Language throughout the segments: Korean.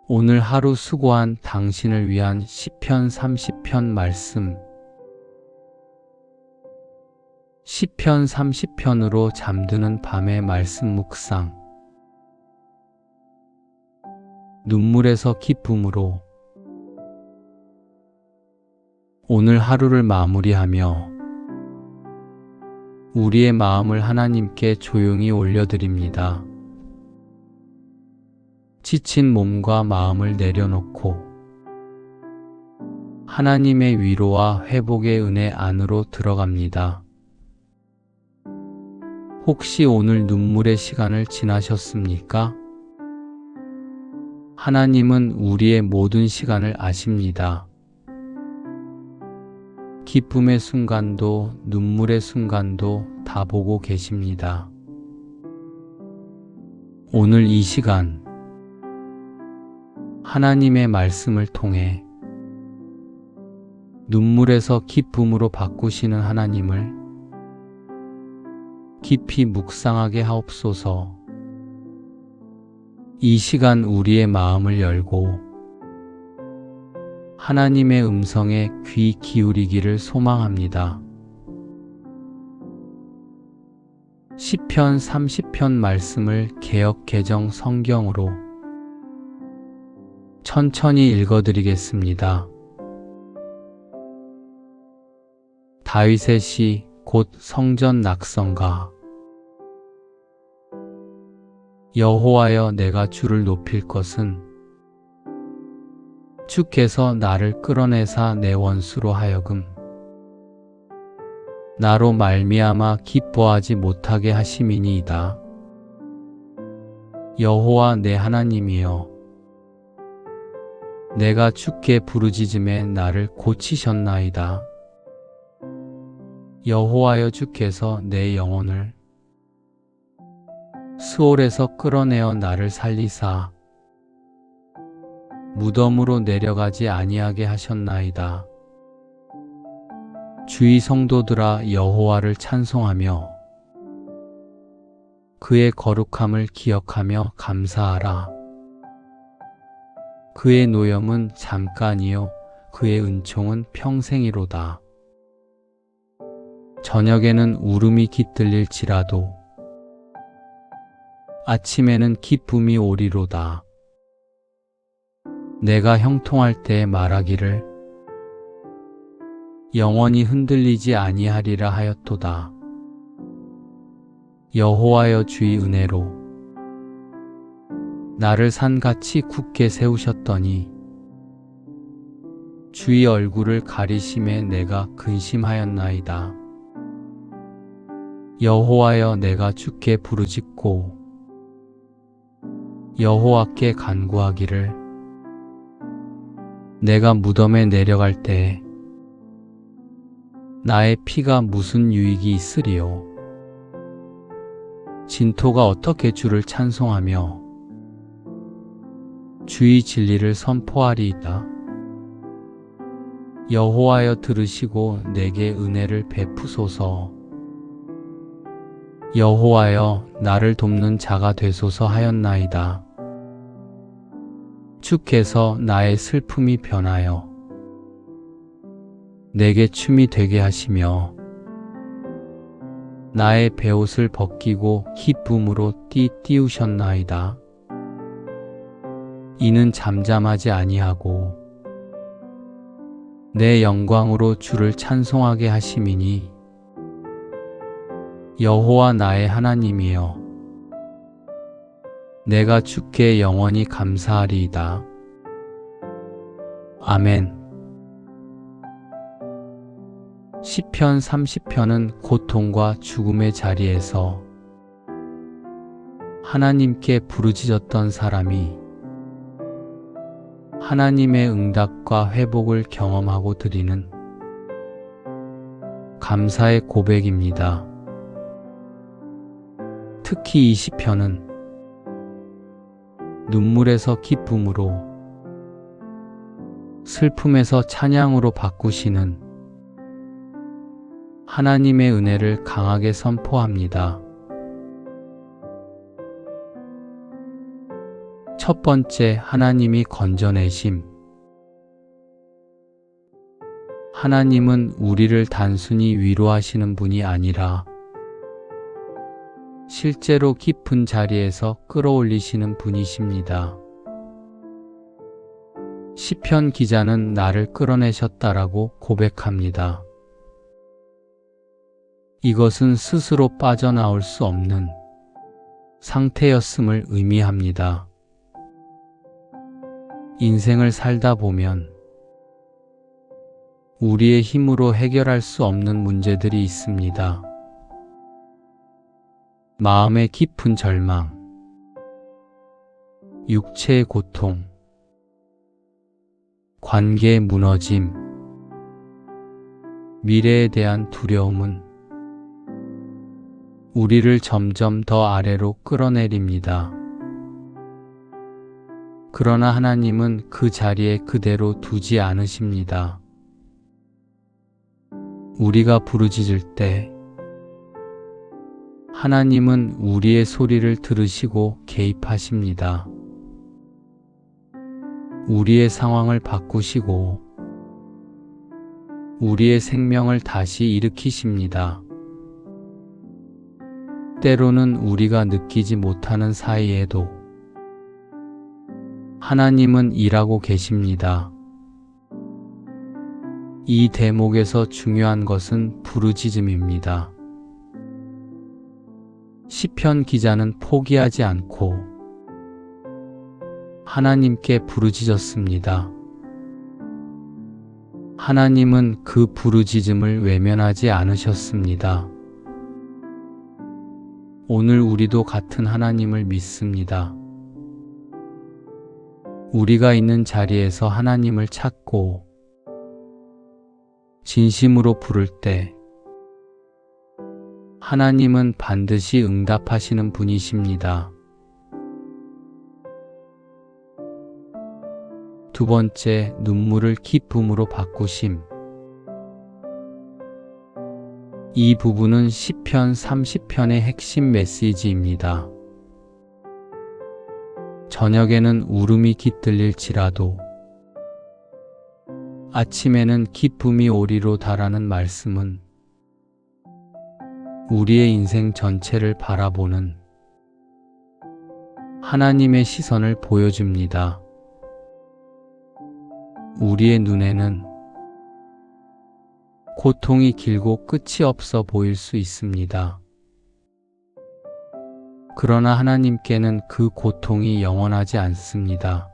오늘 하루 수고한 당신을 위한 시편 30편 말씀. 시편 30편으로 잠드는 밤의 말씀 묵상. 눈물에서 기쁨으로. 오늘 하루를 마무리하며 우리의 마음을 하나님께 조용히 올려드립니다. 지친 몸과 마음을 내려놓고 하나님의 위로와 회복의 은혜 안으로 들어갑니다. 혹시 오늘 눈물의 시간을 지나셨습니까? 하나님은 우리의 모든 시간을 아십니다. 기쁨의 순간도 눈물의 순간도 다 보고 계십니다. 오늘 이 시간 하나님의 말씀을 통해 눈물에서 기쁨으로 바꾸시는 하나님을 깊이 묵상하게 하옵소서. 이 시간 우리의 마음을 열고 하나님의 음성에 귀 기울이기를 소망합니다. 시편 30편 말씀을 개역 개정 성경으로 천천히 읽어드리겠습니다. 다윗의 시 곧 성전 낙성가. 여호와여, 내가 주를 높일 것은 주께서 나를 끌어내사 내 원수로 하여금 나로 말미암아 기뻐하지 못하게 하심이니이다. 여호와 내 하나님이여, 내가 주께 부르짖음에 나를 고치셨나이다. 여호와여, 주께서 내 영혼을 스올에서 끌어내어 나를 살리사 무덤으로 내려가지 아니하게 하셨나이다. 주의 성도들아, 여호와를 찬송하며 그의 거룩함을 기억하며 감사하라. 그의 노염은 잠깐이요 그의 은총은 평생이로다. 저녁에는 울음이 깃들릴지라도 아침에는 기쁨이 오리로다. 내가 형통할 때에 말하기를 영원히 흔들리지 아니하리라 하였도다. 여호와여, 주의 은혜로 나를 산같이 굳게 세우셨더니 주의 얼굴을 가리심에 내가 근심하였나이다. 여호와여, 내가 주께 부르짖고 여호와께 간구하기를 내가 무덤에 내려갈 때에 나의 피가 무슨 유익이 있으리요. 진토가 어떻게 주를 찬송하며 주의 진리를 선포하리이다. 여호와여, 들으시고 내게 은혜를 베푸소서. 여호와여, 나를 돕는 자가 되소서 하였나이다. 주께서 나의 슬픔이 변하여 내게 춤이 되게 하시며 나의 베옷을 벗기고 기쁨으로 띠우셨나이다. 이는 잠잠하지 아니하고 내 영광으로 주를 찬송하게 하심이니 여호와 나의 하나님이여, 내가 주께 영원히 감사하리이다. 아멘. 시편 30편은 고통과 죽음의 자리에서 하나님께 부르짖었던 사람이 하나님의 응답과 회복을 경험하고 드리는 감사의 고백입니다. 특히 이 시편은 눈물에서 기쁨으로, 슬픔에서 찬양으로 바꾸시는 하나님의 은혜를 강하게 선포합니다. 첫 번째, 하나님이 건져내심. 하나님은 우리를 단순히 위로하시는 분이 아니라 실제로 깊은 자리에서 끌어올리시는 분이십니다. 시편 기자는 나를 끌어내셨다라고 고백합니다. 이것은 스스로 빠져나올 수 없는 상태였음을 의미합니다. 인생을 살다 보면 우리의 힘으로 해결할 수 없는 문제들이 있습니다. 마음의 깊은 절망, 육체의 고통, 관계의 무너짐, 미래에 대한 두려움은 우리를 점점 더 아래로 끌어내립니다. 그러나 하나님은 그 자리에 그대로 두지 않으십니다. 우리가 부르짖을 때 하나님은 우리의 소리를 들으시고 개입하십니다. 우리의 상황을 바꾸시고 우리의 생명을 다시 일으키십니다. 때로는 우리가 느끼지 못하는 사이에도 하나님은 일하고 계십니다. 이 대목에서 중요한 것은 부르짖음입니다. 시편 기자는 포기하지 않고 하나님께 부르짖었습니다. 하나님은 그 부르짖음을 외면하지 않으셨습니다. 오늘 우리도 같은 하나님을 믿습니다. 우리가 있는 자리에서 하나님을 찾고 진심으로 부를 때 하나님은 반드시 응답하시는 분이십니다. 두 번째, 눈물을 기쁨으로 바꾸심. 이 부분은 시편 30편의 핵심 메시지입니다. 저녁에는 울음이 깃들릴지라도 아침에는 기쁨이 오리로 다라는 말씀은 우리의 인생 전체를 바라보는 하나님의 시선을 보여줍니다. 우리의 눈에는 고통이 길고 끝이 없어 보일 수 있습니다. 그러나 하나님께는 그 고통이 영원하지 않습니다.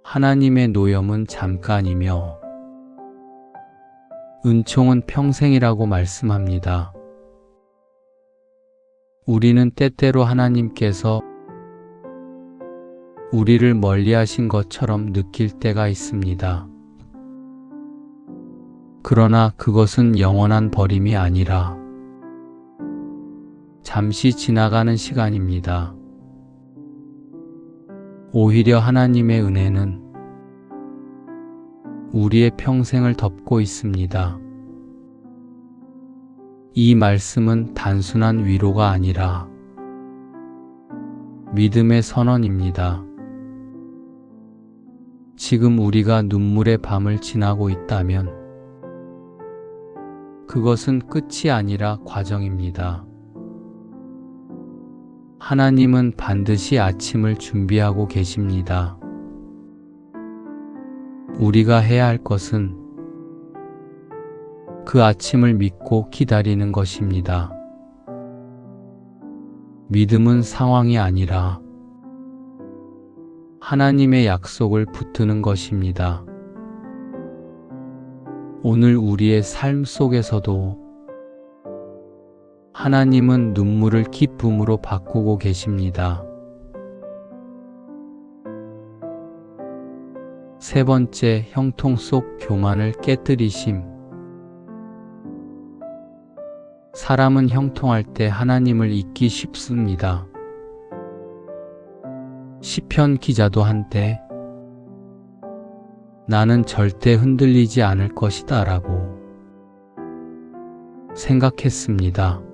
하나님의 노염은 잠깐이며 은총은 평생이라고 말씀합니다. 우리는 때때로 하나님께서 우리를 멀리하신 것처럼 느낄 때가 있습니다. 그러나 그것은 영원한 버림이 아니라 잠시 지나가는 시간입니다. 오히려 하나님의 은혜는 우리의 평생을 덮고 있습니다. 이 말씀은 단순한 위로가 아니라 믿음의 선언입니다. 지금 우리가 눈물의 밤을 지나고 있다면 그것은 끝이 아니라 과정입니다. 하나님은 반드시 아침을 준비하고 계십니다. 우리가 해야 할 것은 그 아침을 믿고 기다리는 것입니다. 믿음은 상황이 아니라 하나님의 약속을 붙드는 것입니다. 오늘 우리의 삶 속에서도 하나님은 눈물을 기쁨으로 바꾸고 계십니다. 세 번째, 형통 속 교만을 깨뜨리심. 사람은 형통할 때 하나님을 잊기 쉽습니다. 시편 기자도 한때 나는 절대 흔들리지 않을 것이다 라고 생각했습니다.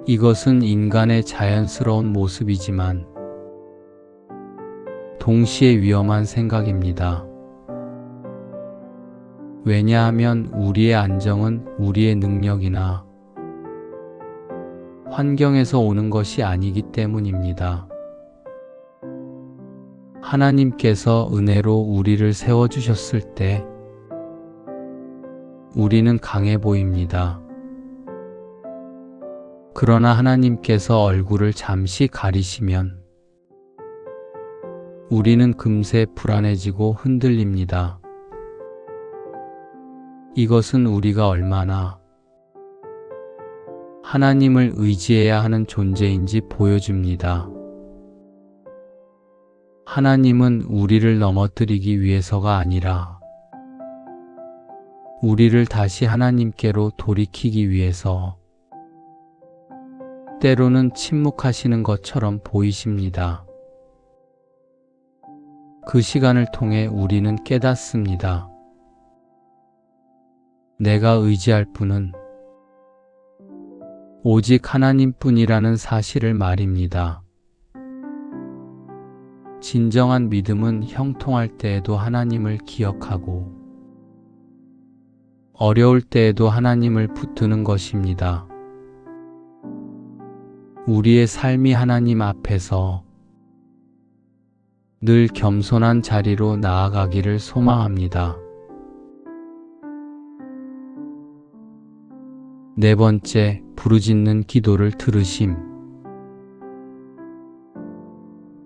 이것은 인간의 자연스러운 모습이지만 동시에 위험한 생각입니다. 왜냐하면 우리의 안정은 우리의 능력이나 환경에서 오는 것이 아니기 때문입니다. 하나님께서 은혜로 우리를 세워주셨을 때 우리는 강해 보입니다. 그러나 하나님께서 얼굴을 잠시 가리시면 우리는 금세 불안해지고 흔들립니다. 이것은 우리가 얼마나 하나님을 의지해야 하는 존재인지 보여줍니다. 하나님은 우리를 넘어뜨리기 위해서가 아니라 우리를 다시 하나님께로 돌이키기 위해서 때로는 침묵하시는 것처럼 보이십니다. 그 시간을 통해 우리는 깨닫습니다. 내가 의지할 분은 오직 하나님뿐이라는 사실을 말입니다. 진정한 믿음은 형통할 때에도 하나님을 기억하고 어려울 때에도 하나님을 붙드는 것입니다. 우리의 삶이 하나님 앞에서 늘 겸손한 자리로 나아가기를 소망합니다. 네 번째, 부르짖는 기도를 들으심.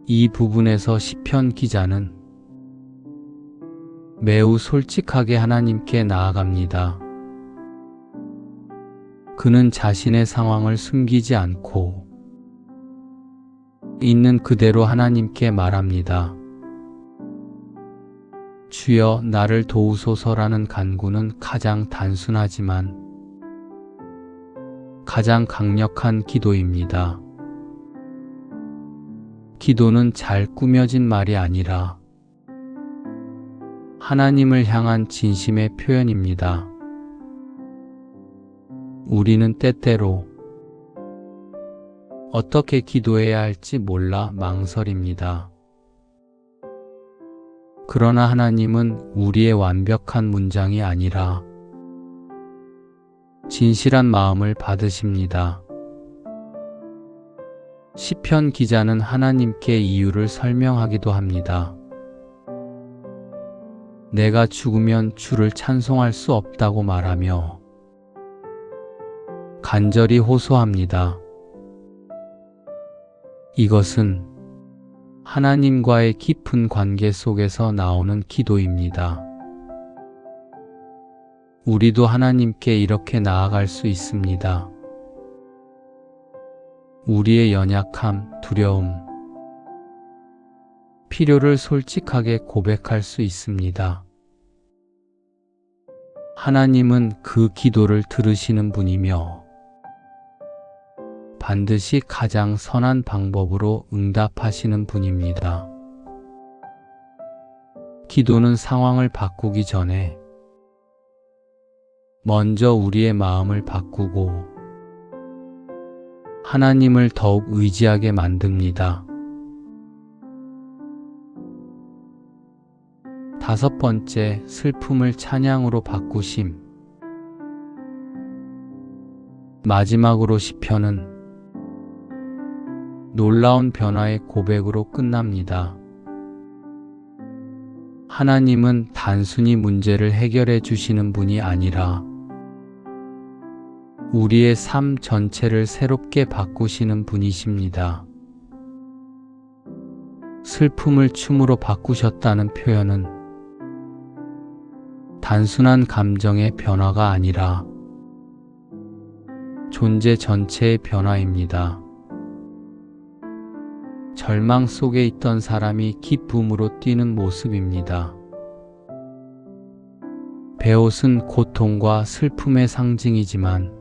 이 부분에서 시편 기자는 매우 솔직하게 하나님께 나아갑니다. 그는 자신의 상황을 숨기지 않고 있는 그대로 하나님께 말합니다. 주여, 나를 도우소서라는 간구는 가장 단순하지만 가장 강력한 기도입니다. 기도는 잘 꾸며진 말이 아니라 하나님을 향한 진심의 표현입니다. 우리는 때때로 어떻게 기도해야 할지 몰라 망설입니다. 그러나 하나님은 우리의 완벽한 문장이 아니라 진실한 마음을 받으십니다. 시편 기자는 하나님께 이유를 설명하기도 합니다. 내가 죽으면 주를 찬송할 수 없다고 말하며 간절히 호소합니다. 이것은 하나님과의 깊은 관계 속에서 나오는 기도입니다. 우리도 하나님께 이렇게 나아갈 수 있습니다. 우리의 연약함, 두려움, 필요를 솔직하게 고백할 수 있습니다. 하나님은 그 기도를 들으시는 분이며 반드시 가장 선한 방법으로 응답하시는 분입니다. 기도는 상황을 바꾸기 전에 먼저 우리의 마음을 바꾸고 하나님을 더욱 의지하게 만듭니다. 다섯 번째, 슬픔을 찬양으로 바꾸심. 마지막으로 시편은 놀라운 변화의 고백으로 끝납니다. 하나님은 단순히 문제를 해결해 주시는 분이 아니라 우리의 삶 전체를 새롭게 바꾸시는 분이십니다. 슬픔을 춤으로 바꾸셨다는 표현은 단순한 감정의 변화가 아니라 존재 전체의 변화입니다. 절망 속에 있던 사람이 기쁨으로 뛰는 모습입니다. 베옷은 고통과 슬픔의 상징이지만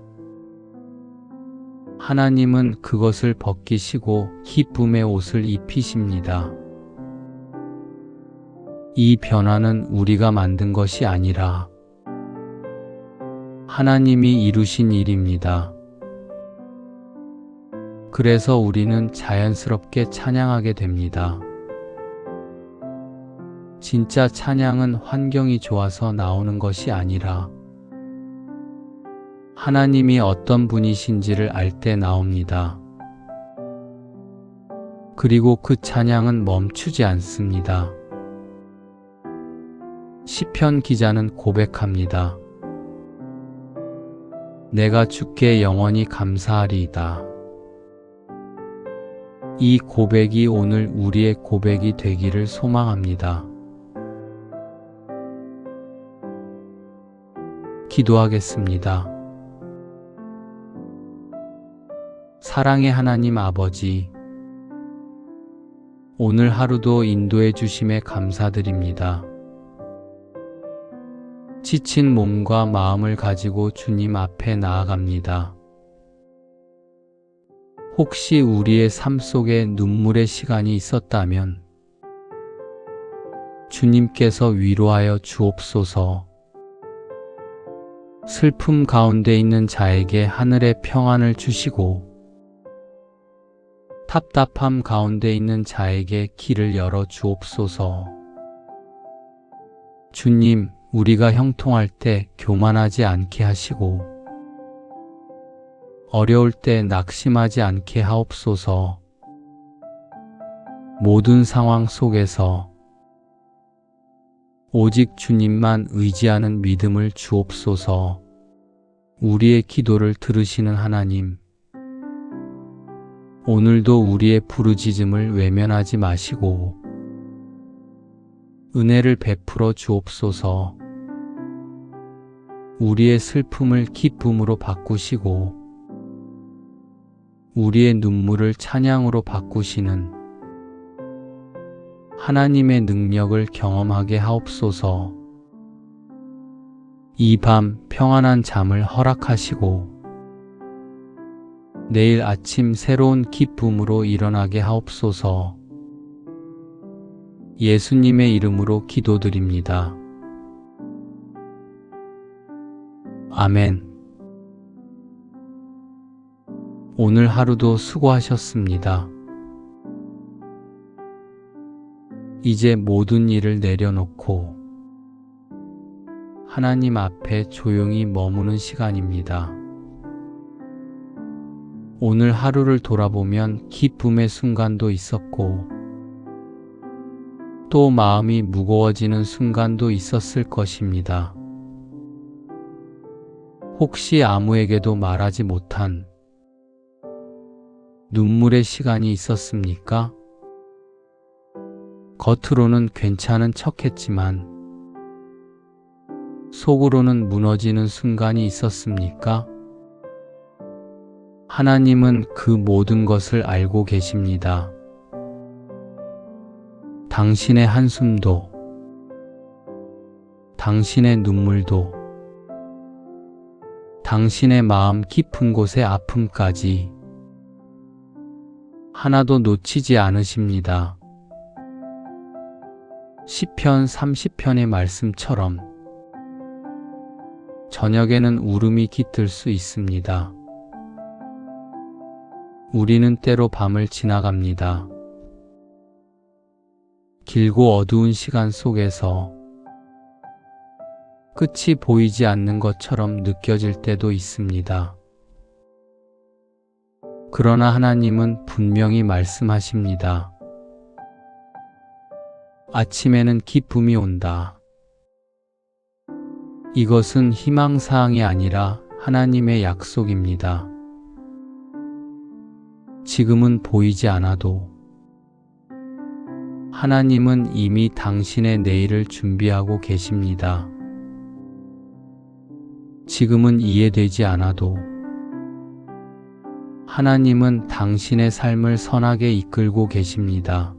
하나님은 그것을 벗기시고 기쁨의 옷을 입히십니다. 이 변화는 우리가 만든 것이 아니라 하나님이 이루신 일입니다. 그래서 우리는 자연스럽게 찬양하게 됩니다. 진짜 찬양은 환경이 좋아서 나오는 것이 아니라 하나님이 어떤 분이신지를 알 때 나옵니다. 그리고 그 찬양은 멈추지 않습니다. 시편 기자는 고백합니다. 내가 주께 영원히 감사하리이다. 이 고백이 오늘 우리의 고백이 되기를 소망합니다. 기도하겠습니다. 사랑의 하나님 아버지, 오늘 하루도 인도해 주심에 감사드립니다. 지친 몸과 마음을 가지고 주님 앞에 나아갑니다. 혹시 우리의 삶 속에 눈물의 시간이 있었다면 주님께서 위로하여 주옵소서. 슬픔 가운데 있는 자에게 하늘의 평안을 주시고 답답함 가운데 있는 자에게 길을 열어 주옵소서. 주님, 우리가 형통할 때 교만하지 않게 하시고 어려울 때 낙심하지 않게 하옵소서. 모든 상황 속에서 오직 주님만 의지하는 믿음을 주옵소서. 우리의 기도를 들으시는 하나님, 오늘도 우리의 부르짖음을 외면하지 마시고 은혜를 베풀어 주옵소서. 우리의 슬픔을 기쁨으로 바꾸시고 우리의 눈물을 찬양으로 바꾸시는 하나님의 능력을 경험하게 하옵소서. 이 밤 평안한 잠을 허락하시고 내일 아침 새로운 기쁨으로 일어나게 하옵소서. 예수님의 이름으로 기도드립니다. 아멘. 오늘 하루도 수고하셨습니다. 이제 모든 일을 내려놓고 하나님 앞에 조용히 머무는 시간입니다. 오늘 하루를 돌아보면 기쁨의 순간도 있었고 또 마음이 무거워지는 순간도 있었을 것입니다. 혹시 아무에게도 말하지 못한 눈물의 시간이 있었습니까? 겉으로는 괜찮은 척했지만 속으로는 무너지는 순간이 있었습니까? 하나님은 그 모든 것을 알고 계십니다. 당신의 한숨도, 당신의 눈물도, 당신의 마음 깊은 곳의 아픔까지 하나도 놓치지 않으십니다. 시편 30편의 말씀처럼 저녁에는 울음이 깃들 수 있습니다. 우리는 때로 밤을 지나갑니다. 길고 어두운 시간 속에서 끝이 보이지 않는 것처럼 느껴질 때도 있습니다. 그러나 하나님은 분명히 말씀하십니다. 아침에는 기쁨이 온다. 이것은 희망사항이 아니라 하나님의 약속입니다. 지금은 보이지 않아도 하나님은 이미 당신의 내일을 준비하고 계십니다. 지금은 이해되지 않아도 하나님은 당신의 삶을 선하게 이끌고 계십니다.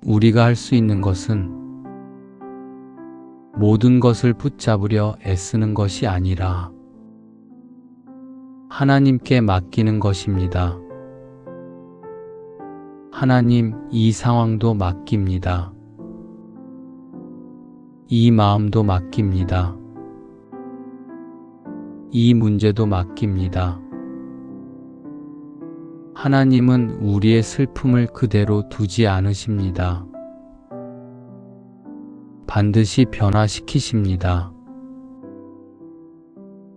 우리가 할 수 있는 것은 모든 것을 붙잡으려 애쓰는 것이 아니라 하나님께 맡기는 것입니다. 하나님, 이 상황도 맡깁니다. 이 마음도 맡깁니다. 이 문제도 맡깁니다. 하나님은 우리의 슬픔을 그대로 두지 않으십니다. 반드시 변화시키십니다.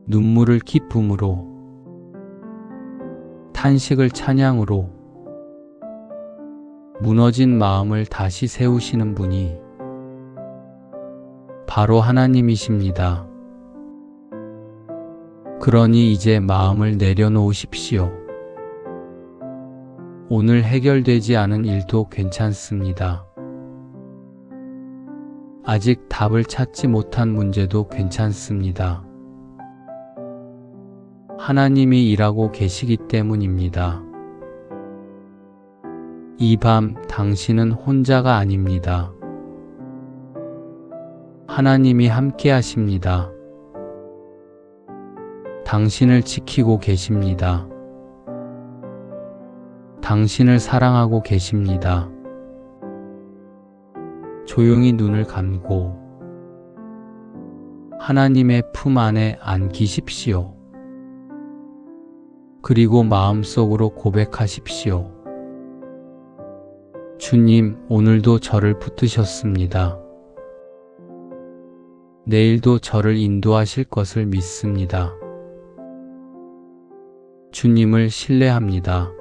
눈물을 기쁨으로, 탄식을 찬양으로, 무너진 마음을 다시 세우시는 분이 바로 하나님이십니다. 그러니 이제 마음을 내려놓으십시오. 오늘 해결되지 않은 일도 괜찮습니다. 아직 답을 찾지 못한 문제도 괜찮습니다. 하나님이 일하고 계시기 때문입니다. 이 밤 당신은 혼자가 아닙니다. 하나님이 함께 하십니다. 당신을 지키고 계십니다. 당신을 사랑하고 계십니다. 조용히 눈을 감고 하나님의 품 안에 안기십시오. 그리고 마음속으로 고백하십시오. 주님, 오늘도 저를 붙드셨습니다. 내일도 저를 인도하실 것을 믿습니다. 주님을 신뢰합니다.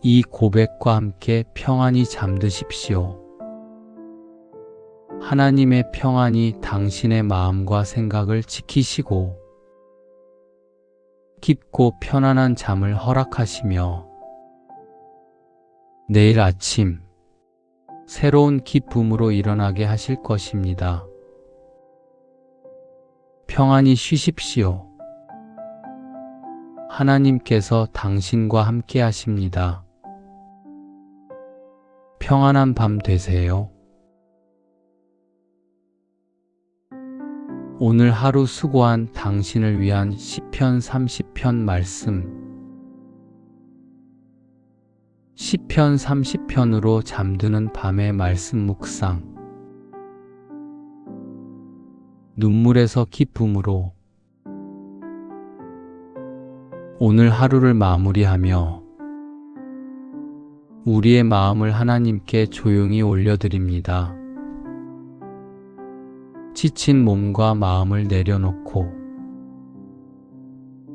이 고백과 함께 평안히 잠드십시오. 하나님의 평안이 당신의 마음과 생각을 지키시고 깊고 편안한 잠을 허락하시며 내일 아침 새로운 기쁨으로 일어나게 하실 것입니다. 평안히 쉬십시오. 하나님께서 당신과 함께 하십니다. 평안한 밤 되세요. 오늘 하루 수고한 당신을 위한 시편 30편 말씀. 시편 30편으로 잠드는 밤의 말씀 묵상. 눈물에서 기쁨으로. 오늘 하루를 마무리하며 우리의 마음을 하나님께 조용히 올려드립니다. 지친 몸과 마음을 내려놓고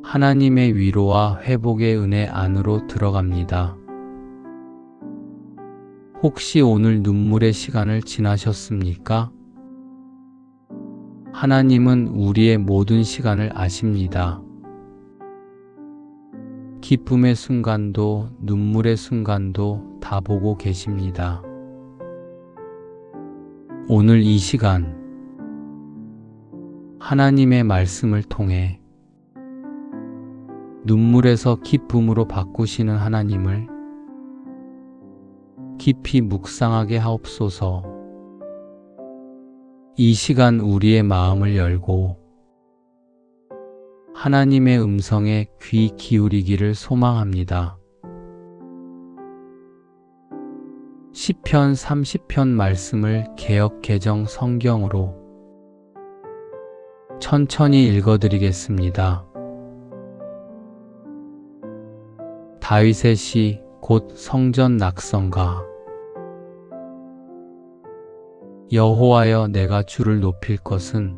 하나님의 위로와 회복의 은혜 안으로 들어갑니다. 혹시 오늘 눈물의 시간을 지나셨습니까? 하나님은 우리의 모든 시간을 아십니다. 기쁨의 순간도 눈물의 순간도 다 보고 계십니다. 오늘 이 시간 하나님의 말씀을 통해 눈물에서 기쁨으로 바꾸시는 하나님을 깊이 묵상하게 하옵소서. 이 시간 우리의 마음을 열고 하나님의 음성에 귀 기울이기를 소망합니다. 시편 30편 말씀을 개역 개정 성경으로 천천히 읽어드리겠습니다. 다윗의 시 곧 성전 낙성가. 여호와여, 내가 주를 높일 것은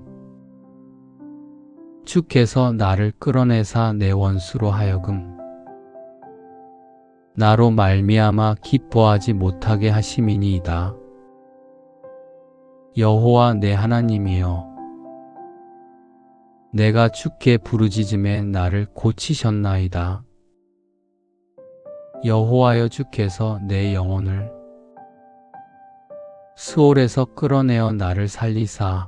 주께서 나를 끌어내사 내 원수로 하여금 나로 말미암아 기뻐하지 못하게 하심이니이다. 여호와 내 하나님이여, 내가 주께 부르짖음에 나를 고치셨나이다. 여호와여, 주께서 내 영혼을 스올에서 끌어내어 나를 살리사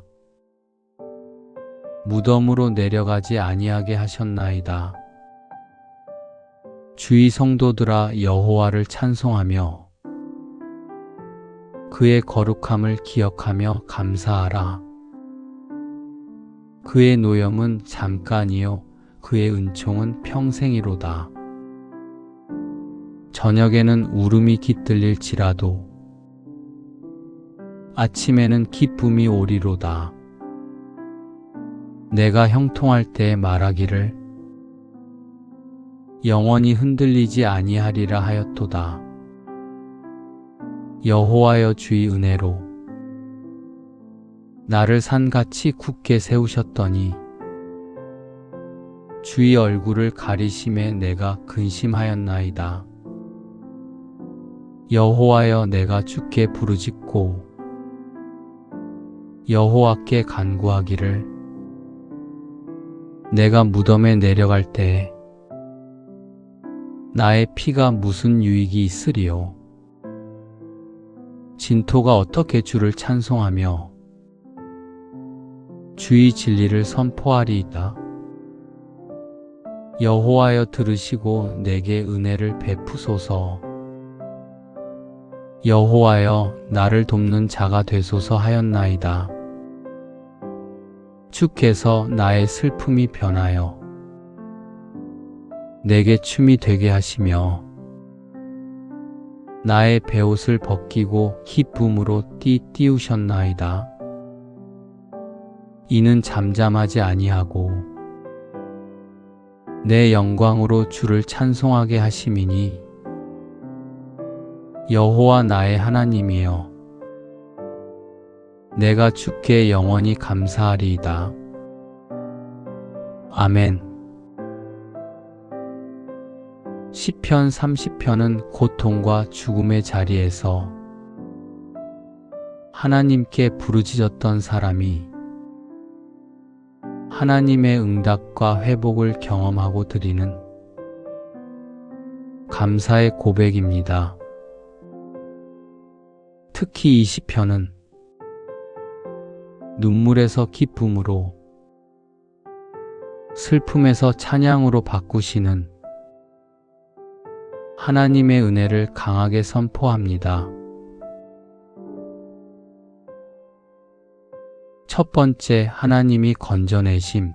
무덤으로 내려가지 아니하게 하셨나이다. 주의 성도들아, 여호와를 찬송하며 그의 거룩함을 기억하며 감사하라. 그의 노염은 잠깐이요 그의 은총은 평생이로다. 저녁에는 울음이 깃들릴지라도 아침에는 기쁨이 오리로다. 내가 형통할 때 말하기를 영원히 흔들리지 아니하리라 하였도다. 여호와여 주의 은혜로 나를 산같이 굳게 세우셨더니 주의 얼굴을 가리심에 내가 근심하였나이다. 여호와여 내가 주께 부르짖고 여호와께 간구하기를 내가 무덤에 내려갈 때에 나의 피가 무슨 유익이 있으리요. 진토가 어떻게 주를 찬송하며 주의 진리를 선포하리이다. 여호와여 들으시고 내게 은혜를 베푸소서. 여호와여 나를 돕는 자가 되소서 하였나이다. 주께서 나의 슬픔이 변하여 내게 춤이 되게 하시며 나의 베옷을 벗기고 기쁨으로 띠우셨나이다. 이는 잠잠하지 아니하고 내 영광으로 주를 찬송하게 하심이니 여호와 나의 하나님이여 내가 주께 영원히 감사하리이다. 아멘. 시편 30편은 고통과 죽음의 자리에서 하나님께 부르짖었던 사람이 하나님의 응답과 회복을 경험하고 드리는 감사의 고백입니다. 특히 이 시편은 눈물에서 기쁨으로 슬픔에서 찬양으로 바꾸시는 하나님의 은혜를 강하게 선포합니다. 첫 번째, 하나님이 건져내심.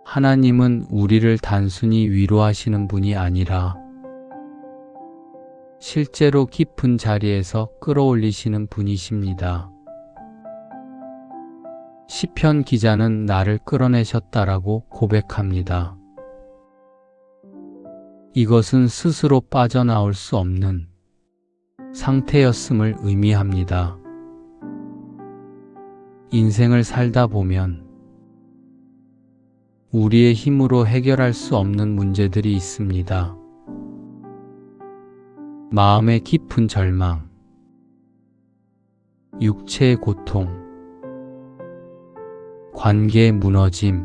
하나님은 우리를 단순히 위로하시는 분이 아니라 실제로 깊은 자리에서 끌어올리시는 분이십니다. 시편 기자는 나를 끌어내셨다라고 고백합니다. 이것은 스스로 빠져나올 수 없는 상태였음을 의미합니다. 인생을 살다 보면 우리의 힘으로 해결할 수 없는 문제들이 있습니다. 마음의 깊은 절망, 육체의 고통, 관계의 무너짐,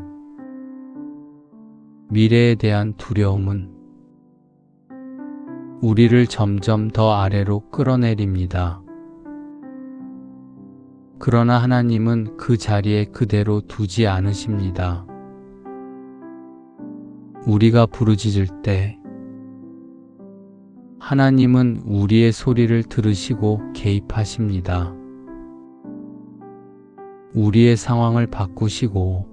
미래에 대한 두려움은 우리를 점점 더 아래로 끌어내립니다. 그러나 하나님은 그 자리에 그대로 두지 않으십니다. 우리가 부르짖을 때 하나님은 우리의 소리를 들으시고 개입하십니다. 우리의 상황을 바꾸시고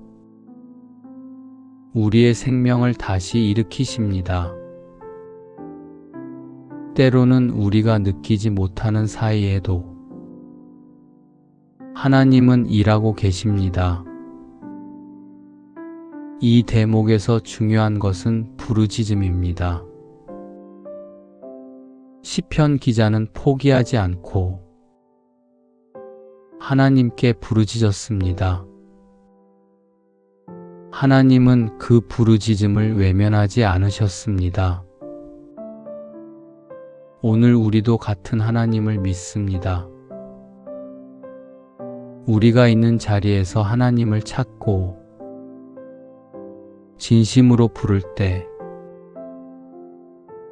우리의 생명을 다시 일으키십니다. 때로는 우리가 느끼지 못하는 사이에도 하나님은 일하고 계십니다. 이 대목에서 중요한 것은 부르짖음입니다. 시편 기자는 포기하지 않고 하나님께 부르짖었습니다. 하나님은 그 부르짖음을 외면하지 않으셨습니다. 오늘 우리도 같은 하나님을 믿습니다. 우리가 있는 자리에서 하나님을 찾고 진심으로 부를 때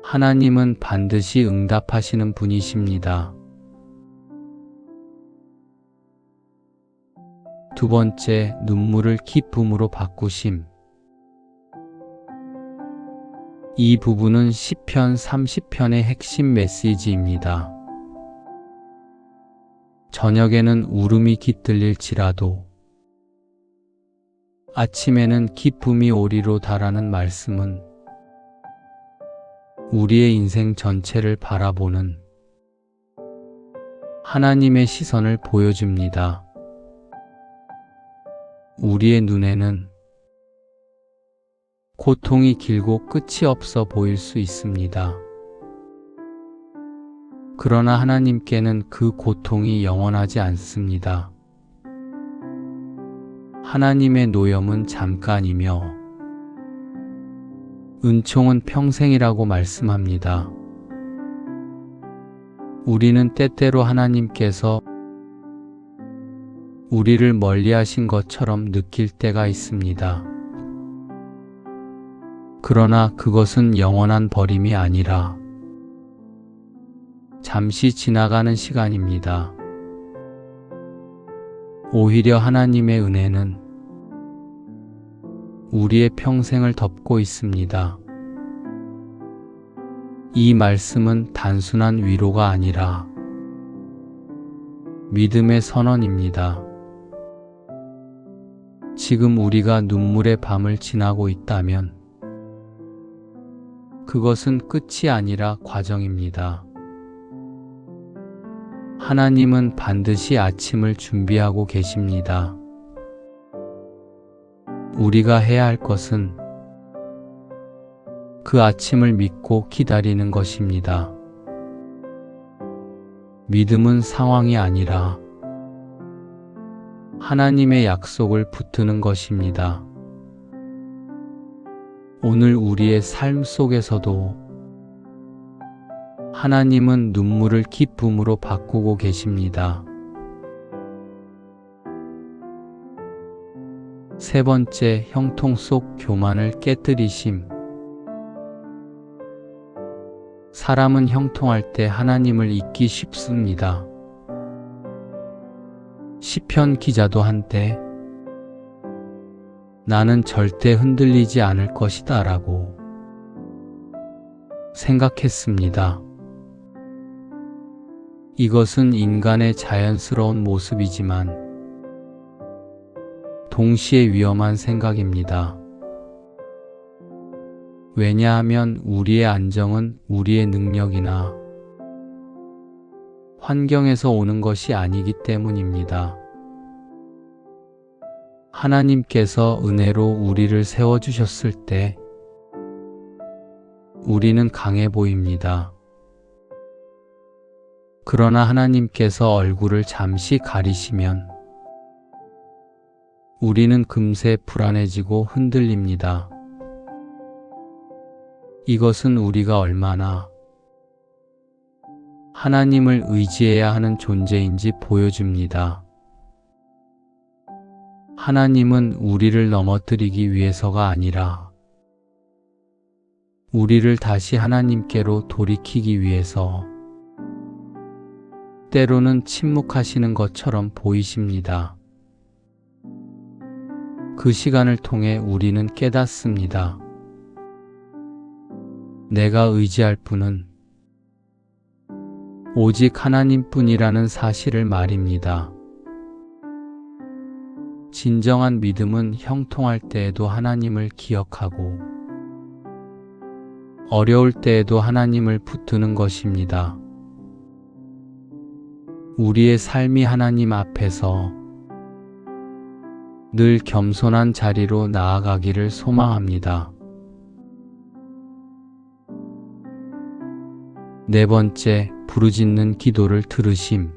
하나님은 반드시 응답하시는 분이십니다. 두 번째, 눈물을 기쁨으로 바꾸심. 이 부분은 시편 30편의 핵심 메시지입니다. 저녁에는 울음이 깃들릴지라도 아침에는 기쁨이 오리로다라는 말씀은 우리의 인생 전체를 바라보는 하나님의 시선을 보여줍니다. 우리의 눈에는 고통이 길고 끝이 없어 보일 수 있습니다. 그러나 하나님께는 그 고통이 영원하지 않습니다. 하나님의 노염은 잠깐이며 은총은 평생이라고 말씀합니다. 우리는 때때로 하나님께서 우리를 멀리하신 것처럼 느낄 때가 있습니다. 그러나 그것은 영원한 버림이 아니라 잠시 지나가는 시간입니다. 오히려 하나님의 은혜는 우리의 평생을 덮고 있습니다. 이 말씀은 단순한 위로가 아니라 믿음의 선언입니다. 지금 우리가 눈물의 밤을 지나고 있다면 그것은 끝이 아니라 과정입니다. 하나님은 반드시 아침을 준비하고 계십니다. 우리가 해야 할 것은 그 아침을 믿고 기다리는 것입니다. 믿음은 상황이 아니라 하나님의 약속을 붙드는 것입니다. 오늘 우리의 삶 속에서도 하나님은 눈물을 기쁨으로 바꾸고 계십니다. 세 번째, 형통 속 교만을 깨뜨리심. 사람은 형통할 때 하나님을 잊기 쉽습니다. 시편 기자도 한때 나는 절대 흔들리지 않을 것이다 라고 생각했습니다. 이것은 인간의 자연스러운 모습이지만 동시에 위험한 생각입니다. 왜냐하면 우리의 안정은 우리의 능력이나 환경에서 오는 것이 아니기 때문입니다. 하나님께서 은혜로 우리를 세워주셨을 때 우리는 강해 보입니다. 그러나 하나님께서 얼굴을 잠시 가리시면 우리는 금세 불안해지고 흔들립니다. 이것은 우리가 얼마나 하나님을 의지해야 하는 존재인지 보여줍니다. 하나님은 우리를 넘어뜨리기 위해서가 아니라 우리를 다시 하나님께로 돌이키기 위해서 때로는 침묵하시는 것처럼 보이십니다. 그 시간을 통해 우리는 깨닫습니다. 내가 의지할 분은 오직 하나님뿐이라는 사실을 말입니다. 진정한 믿음은 형통할 때에도 하나님을 기억하고 어려울 때에도 하나님을 붙드는 것입니다. 우리의 삶이 하나님 앞에서 늘 겸손한 자리로 나아가기를 소망합니다. 네 번째, 부르짖는 기도를 들으심.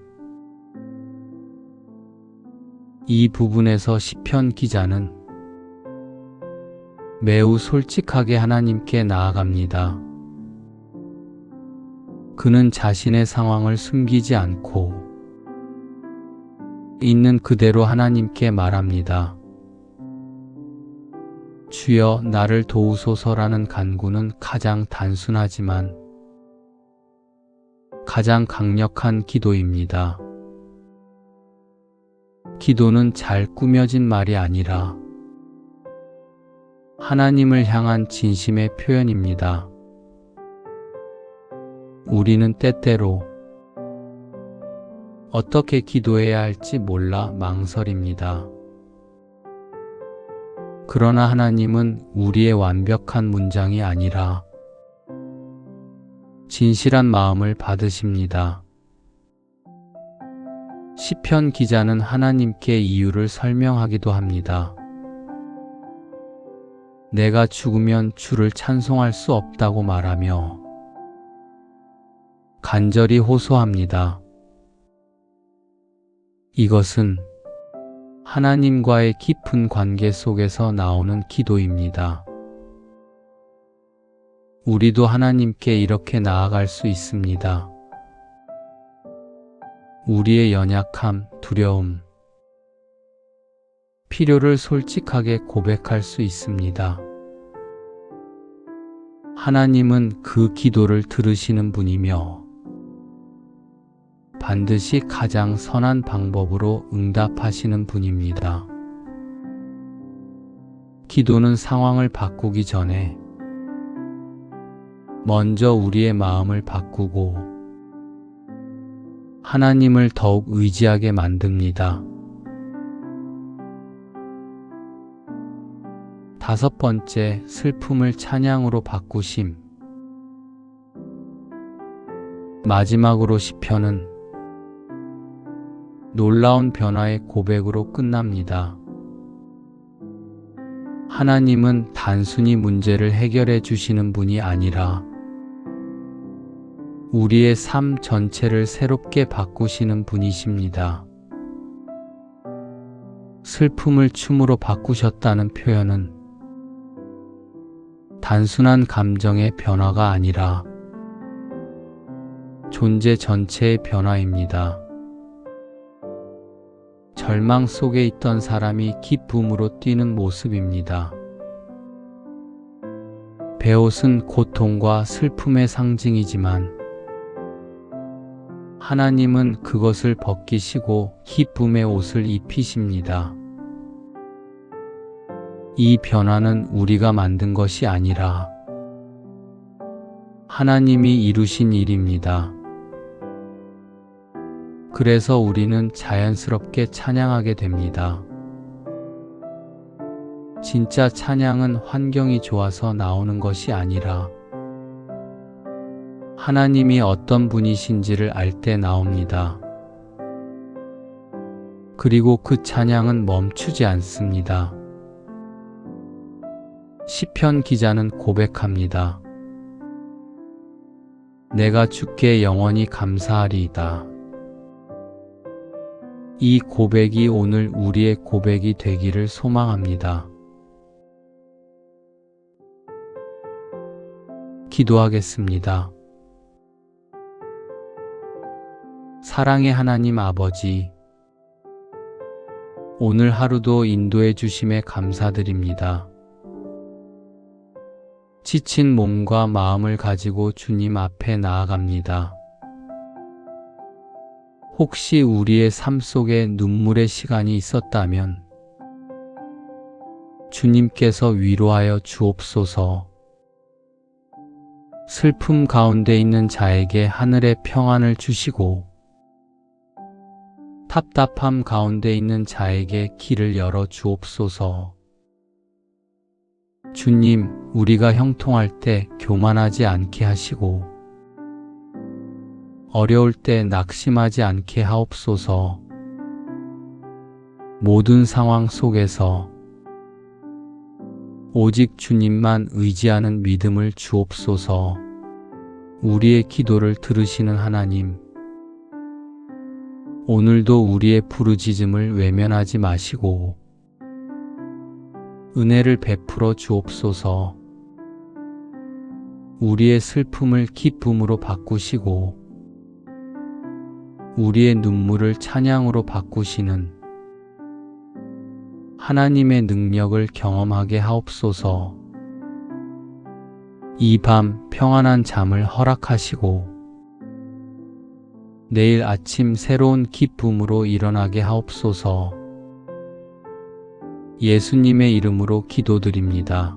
이 부분에서 시편 기자는 매우 솔직하게 하나님께 나아갑니다. 그는 자신의 상황을 숨기지 않고 있는 그대로 하나님께 말합니다. 주여 나를 도우소서라는 간구는 가장 단순하지만 가장 강력한 기도입니다. 기도는 잘 꾸며진 말이 아니라 하나님을 향한 진심의 표현입니다. 우리는 때때로 어떻게 기도해야 할지 몰라 망설입니다. 그러나 하나님은 우리의 완벽한 문장이 아니라 진실한 마음을 받으십니다. 시편 기자는 하나님께 이유를 설명하기도 합니다. 내가 죽으면 주를 찬송할 수 없다고 말하며 간절히 호소합니다. 이것은 하나님과의 깊은 관계 속에서 나오는 기도입니다. 우리도 하나님께 이렇게 나아갈 수 있습니다. 우리의 연약함, 두려움, 필요를 솔직하게 고백할 수 있습니다. 하나님은 그 기도를 들으시는 분이며 반드시 가장 선한 방법으로 응답하시는 분입니다. 기도는 상황을 바꾸기 전에 먼저 우리의 마음을 바꾸고 하나님을 더욱 의지하게 만듭니다. 5번째, 슬픔을 찬양으로 바꾸심. 마지막으로 시편은 놀라운 변화의 고백으로 끝납니다. 하나님은 단순히 문제를 해결해 주시는 분이 아니라 우리의 삶 전체를 새롭게 바꾸시는 분이십니다. 슬픔을 춤으로 바꾸셨다는 표현은 단순한 감정의 변화가 아니라 존재 전체의 변화입니다. 절망 속에 있던 사람이 기쁨으로 뛰는 모습입니다. 베옷은 고통과 슬픔의 상징이지만 하나님은 그것을 벗기시고 기쁨의 옷을 입히십니다. 이 변화는 우리가 만든 것이 아니라 하나님이 이루신 일입니다. 그래서 우리는 자연스럽게 찬양하게 됩니다. 진짜 찬양은 환경이 좋아서 나오는 것이 아니라 하나님이 어떤 분이신지를 알 때 나옵니다. 그리고 그 찬양은 멈추지 않습니다. 시편 기자는 고백합니다. 내가 주께 영원히 감사하리이다. 이 고백이 오늘 우리의 고백이 되기를 소망합니다. 기도하겠습니다. 사랑의 하나님 아버지, 오늘 하루도 인도해 주심에 감사드립니다. 지친 몸과 마음을 가지고 주님 앞에 나아갑니다. 혹시 우리의 삶 속에 눈물의 시간이 있었다면 주님께서 위로하여 주옵소서. 슬픔 가운데 있는 자에게 하늘의 평안을 주시고 답답함 가운데 있는 자에게 길을 열어 주옵소서. 주님, 우리가 형통할 때 교만하지 않게 하시고 어려울 때 낙심하지 않게 하옵소서. 모든 상황 속에서 오직 주님만 의지하는 믿음을 주옵소서. 우리의 기도를 들으시는 하나님, 오늘도 우리의 부르짖음을 외면하지 마시고 은혜를 베풀어 주옵소서. 우리의 슬픔을 기쁨으로 바꾸시고 우리의 눈물을 찬양으로 바꾸시는 하나님의 능력을 경험하게 하옵소서. 이 밤 평안한 잠을 허락하시고 내일 아침 새로운 기쁨으로 일어나게 하옵소서. 예수님의 이름으로 기도드립니다.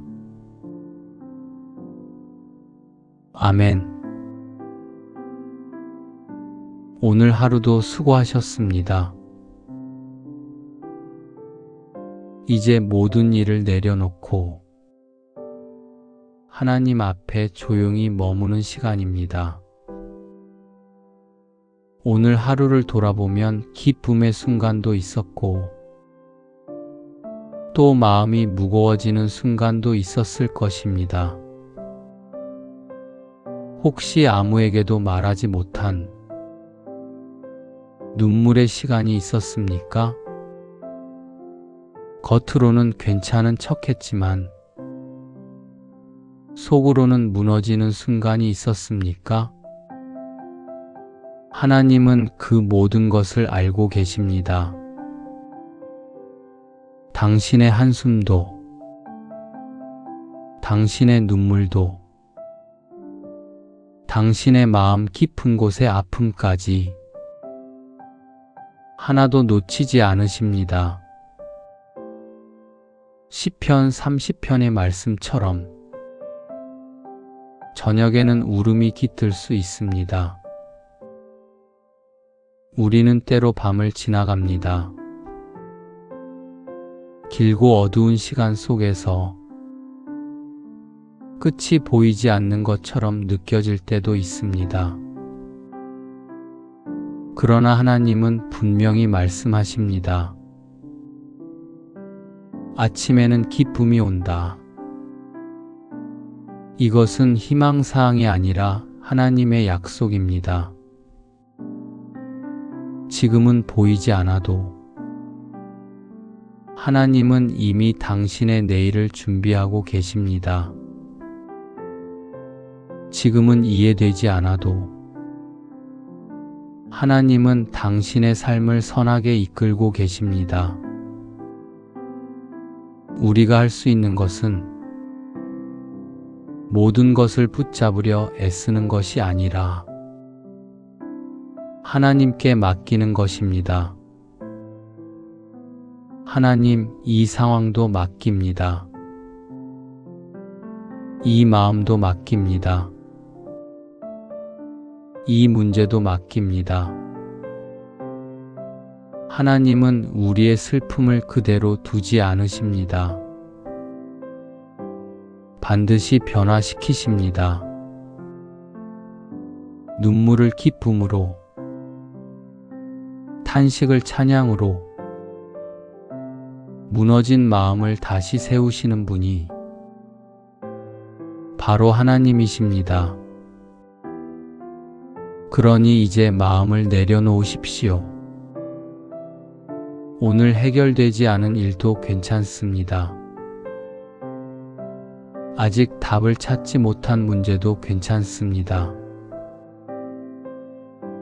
아멘. 오늘 하루도 수고하셨습니다. 이제 모든 일을 내려놓고 하나님 앞에 조용히 머무는 시간입니다. 오늘 하루를 돌아보면 기쁨의 순간도 있었고 또 마음이 무거워지는 순간도 있었을 것입니다. 혹시 아무에게도 말하지 못한 눈물의 시간이 있었습니까? 겉으로는 괜찮은 척했지만 속으로는 무너지는 순간이 있었습니까? 하나님은 그 모든 것을 알고 계십니다. 당신의 한숨도, 당신의 눈물도, 당신의 마음 깊은 곳의 아픔까지 하나도 놓치지 않으십니다. 시편 30편의 말씀처럼 저녁에는 울음이 깃들 수 있습니다. 우리는 때로 밤을 지나갑니다. 길고 어두운 시간 속에서 끝이 보이지 않는 것처럼 느껴질 때도 있습니다. 그러나 하나님은 분명히 말씀하십니다. 아침에는 기쁨이 온다. 이것은 희망사항이 아니라 하나님의 약속입니다. 지금은 보이지 않아도 하나님은 이미 당신의 내일을 준비하고 계십니다. 지금은 이해되지 않아도 하나님은 당신의 삶을 선하게 이끌고 계십니다. 우리가 할 수 있는 것은 모든 것을 붙잡으려 애쓰는 것이 아니라 하나님께 맡기는 것입니다. 하나님, 이 상황도 맡깁니다. 이 마음도 맡깁니다. 이 문제도 맡깁니다. 하나님은 우리의 슬픔을 그대로 두지 않으십니다. 반드시 변화시키십니다. 눈물을 기쁨으로, 탄식을 찬양으로, 무너진 마음을 다시 세우시는 분이 바로 하나님이십니다. 그러니 이제 마음을 내려놓으십시오. 오늘 해결되지 않은 일도 괜찮습니다. 아직 답을 찾지 못한 문제도 괜찮습니다.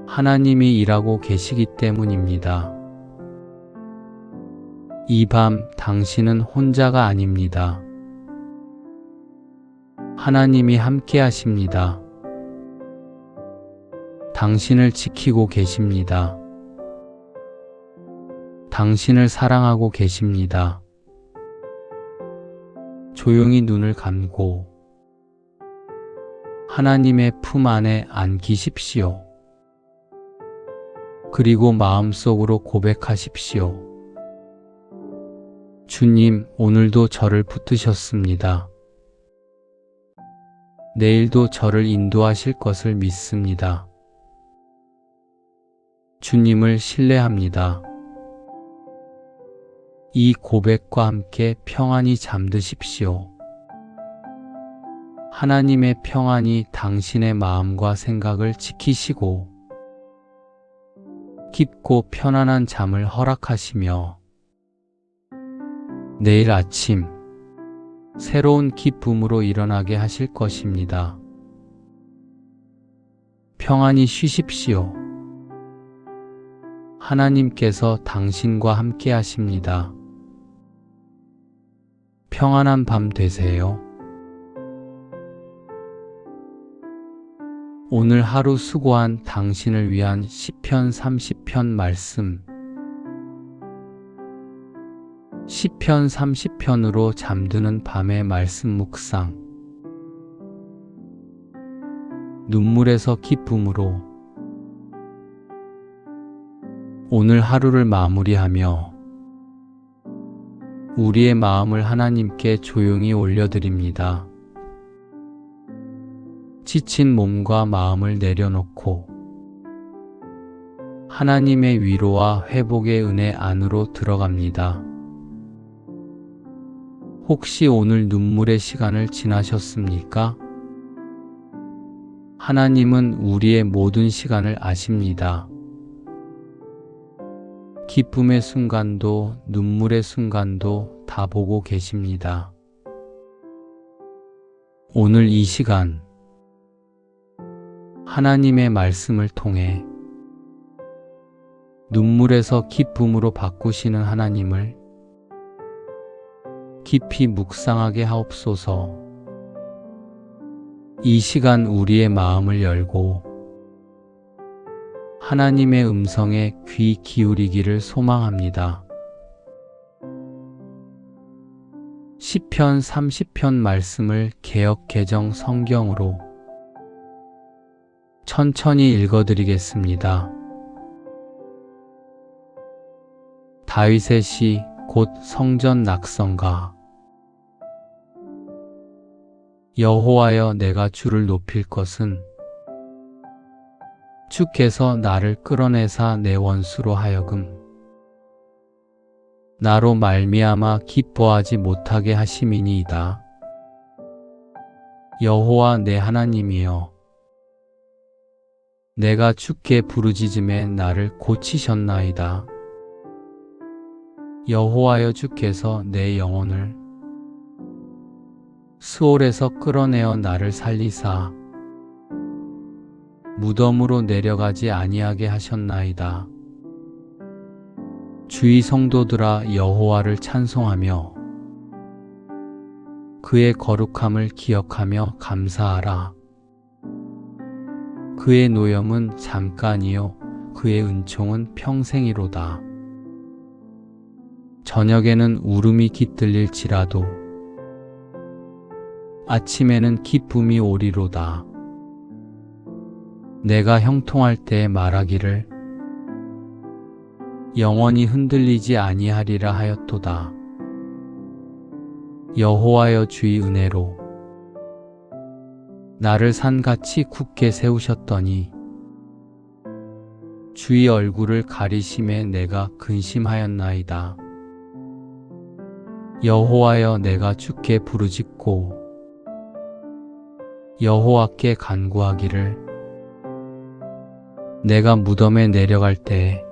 하나님이 일하고 계시기 때문입니다. 이 밤 당신은 혼자가 아닙니다. 하나님이 함께 하십니다. 당신을 지키고 계십니다. 당신을 사랑하고 계십니다. 조용히 눈을 감고 하나님의 품 안에 안기십시오. 그리고 마음속으로 고백하십시오. 주님, 오늘도 저를 붙드셨습니다. 내일도 저를 인도하실 것을 믿습니다. 주님을 신뢰합니다. 이 고백과 함께 평안히 잠드십시오. 하나님의 평안이 당신의 마음과 생각을 지키시고 깊고 편안한 잠을 허락하시며 내일 아침 새로운 기쁨으로 일어나게 하실 것입니다. 평안히 쉬십시오. 하나님께서 당신과 함께 하십니다. 평안한 밤 되세요. 오늘 하루 수고한 당신을 위한 시편 30편 말씀. 시편 30편으로 잠드는 밤의 말씀 묵상. 눈물에서 기쁨으로 오늘 하루를 마무리하며 우리의 마음을 하나님께 조용히 올려드립니다. 지친 몸과 마음을 내려놓고 하나님의 위로와 회복의 은혜 안으로 들어갑니다. 혹시 오늘 눈물의 시간을 지나셨습니까? 하나님은 우리의 모든 시간을 아십니다. 기쁨의 순간도 눈물의 순간도 다 보고 계십니다. 오늘 이 시간, 하나님의 말씀을 통해 눈물에서 기쁨으로 바꾸시는 하나님을 깊이 묵상하게 하옵소서. 이 시간 우리의 마음을 열고 하나님의 음성에 귀 기울이기를 소망합니다. 시편 30편 말씀을 개역 개정 성경으로 천천히 읽어드리겠습니다. 다윗의 시 곧 성전 낙성가. 여호와여, 내가 주를 높일 것은 주께서 나를 끌어내사 내 원수로 하여금 나로 말미암아 기뻐하지 못하게 하심이니이다. 여호와 내 하나님이여, 내가 주께 부르짖음에 나를 고치셨나이다. 여호와여, 주께서 내 영혼을 스올에서 끌어내어 나를 살리사 무덤으로 내려가지 아니하게 하셨나이다. 주의 성도들아, 여호와를 찬송하며 그의 거룩함을 기억하며 감사하라. 그의 노염은 잠깐이요 그의 은총은 평생이로다. 저녁에는 울음이 깃들릴지라도 아침에는 기쁨이 오리로다. 내가 형통할 때에 말하기를 영원히 흔들리지 아니하리라 하였도다. 여호와여, 주의 은혜로 나를 산같이 굳게 세우셨더니 주의 얼굴을 가리심에 내가 근심하였나이다. 여호와여, 내가 주께 부르짖고 여호와께 간구하기를 내가 무덤에 내려갈 때에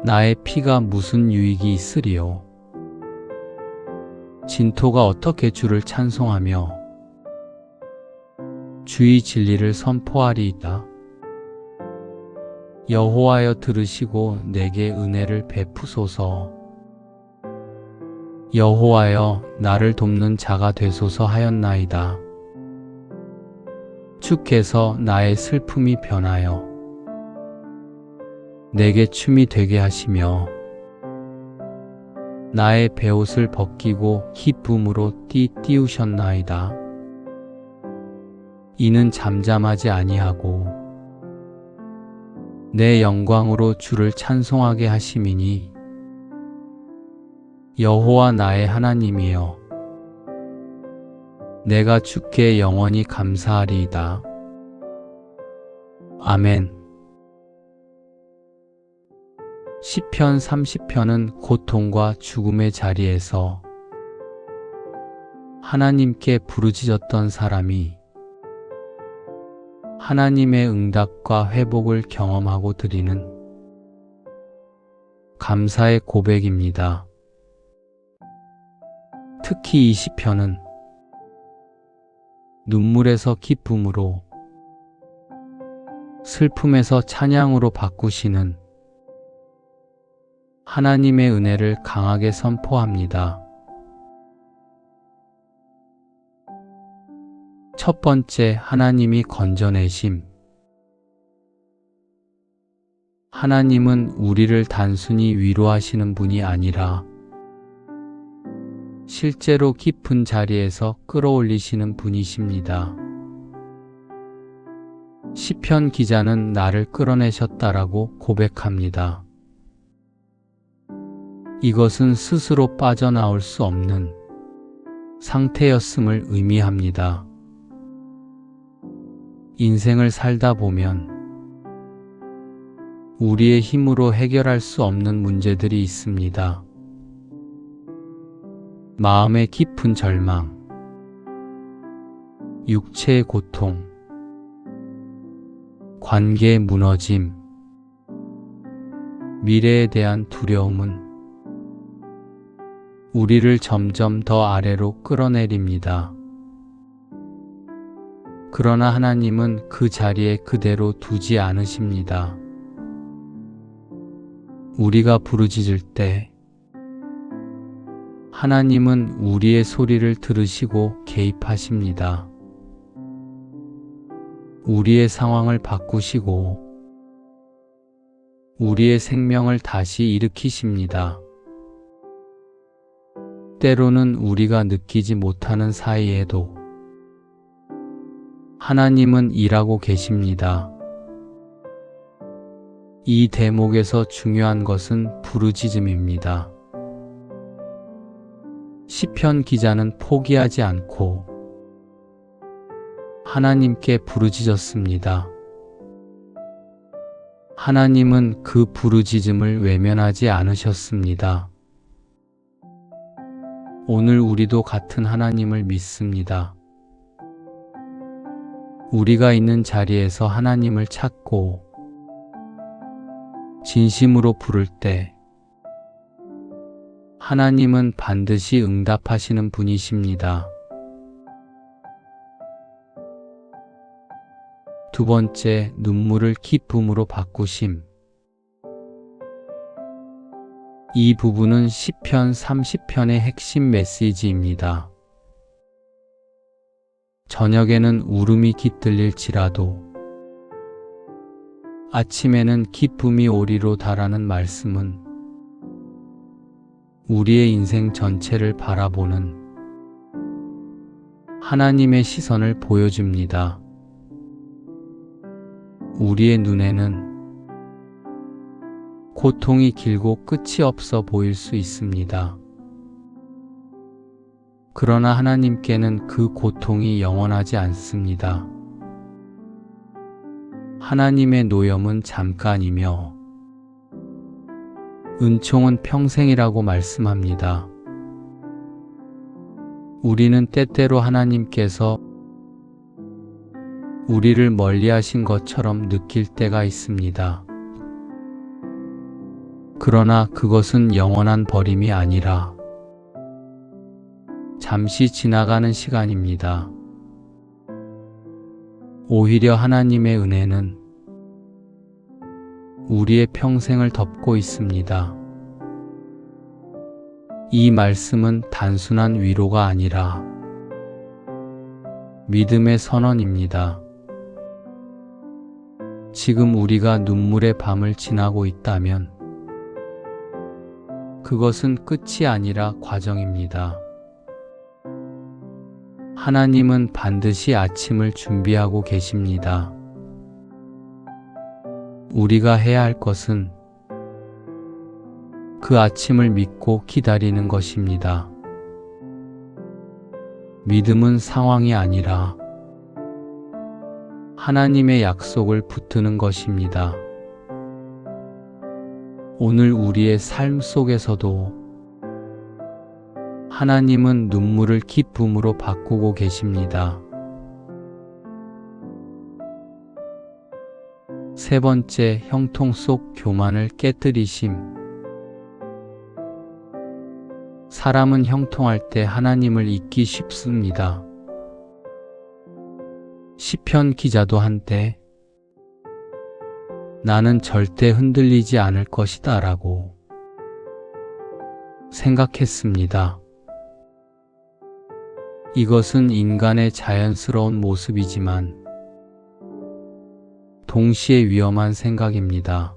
나의 피가 무슨 유익이 있으리요. 진토가 어떻게 주를 찬송하며 주의 진리를 선포하리이다. 여호와여, 들으시고 내게 은혜를 베푸소서. 여호와여, 나를 돕는 자가 되소서 하였나이다. 주께서 나의 슬픔이 변하여 내게 춤이 되게 하시며 나의 베옷을 벗기고 기쁨으로 띠우셨나이다. 이는 잠잠하지 아니하고 내 영광으로 주를 찬송하게 하심이니 여호와 나의 하나님이여, 내가 주께 영원히 감사하리이다. 아멘. 시편 30편은 고통과 죽음의 자리에서 하나님께 부르짖었던 사람이 하나님의 응답과 회복을 경험하고 드리는 감사의 고백입니다. 특히 이 시편은 눈물에서 기쁨으로, 슬픔에서 찬양으로 바꾸시는 하나님의 은혜를 강하게 선포합니다. 첫 번째, 하나님이 건져내심. 하나님은 우리를 단순히 위로하시는 분이 아니라 실제로 깊은 자리에서 끌어올리시는 분이십니다. 시편 기자는 나를 끌어내셨다라고 고백합니다. 이것은 스스로 빠져나올 수 없는 상태였음을 의미합니다. 인생을 살다 보면 우리의 힘으로 해결할 수 없는 문제들이 있습니다. 마음의 깊은 절망, 육체의 고통, 관계의 무너짐, 미래에 대한 두려움은 우리를 점점 더 아래로 끌어내립니다. 그러나 하나님은 그 자리에 그대로 두지 않으십니다. 우리가 부르짖을 때 하나님은 우리의 소리를 들으시고 개입하십니다. 우리의 상황을 바꾸시고 우리의 생명을 다시 일으키십니다. 때로는 우리가 느끼지 못하는 사이에도 하나님은 일하고 계십니다. 이 대목에서 중요한 것은 부르짖음입니다. 시편 기자는 포기하지 않고 하나님께 부르짖었습니다. 하나님은 그 부르짖음을 외면하지 않으셨습니다. 오늘 우리도 같은 하나님을 믿습니다. 우리가 있는 자리에서 하나님을 찾고 진심으로 부를 때 하나님은 반드시 응답하시는 분이십니다. 두 번째, 눈물을 기쁨으로 바꾸심. 이 부분은 시편 30편의 핵심 메시지입니다. 저녁에는 울음이 깃들릴지라도 아침에는 기쁨이 오리로 다라는 말씀은 우리의 인생 전체를 바라보는 하나님의 시선을 보여줍니다. 우리의 눈에는 고통이 길고 끝이 없어 보일 수 있습니다. 그러나 하나님께는 그 고통이 영원하지 않습니다. 하나님의 노염은 잠깐이며 은총은 평생이라고 말씀합니다. 우리는 때때로 하나님께서 우리를 멀리하신 것처럼 느낄 때가 있습니다. 그러나 그것은 영원한 버림이 아니라 잠시 지나가는 시간입니다. 오히려 하나님의 은혜는 우리의 평생을 덮고 있습니다. 이 말씀은 단순한 위로가 아니라 믿음의 선언입니다. 지금 우리가 눈물의 밤을 지나고 있다면 그것은 끝이 아니라 과정입니다. 하나님은 반드시 아침을 준비하고 계십니다. 우리가 해야 할 것은 그 아침을 믿고 기다리는 것입니다. 믿음은 상황이 아니라 하나님의 약속을 붙드는 것입니다. 오늘 우리의 삶 속에서도 하나님은 눈물을 기쁨으로 바꾸고 계십니다. 세 번째, 형통 속 교만을 깨뜨리심. 사람은 형통할 때 하나님을 잊기 쉽습니다. 시편 기자도 한때 나는 절대 흔들리지 않을 것이다 라고 생각했습니다. 이것은 인간의 자연스러운 모습이지만 동시에 위험한 생각입니다.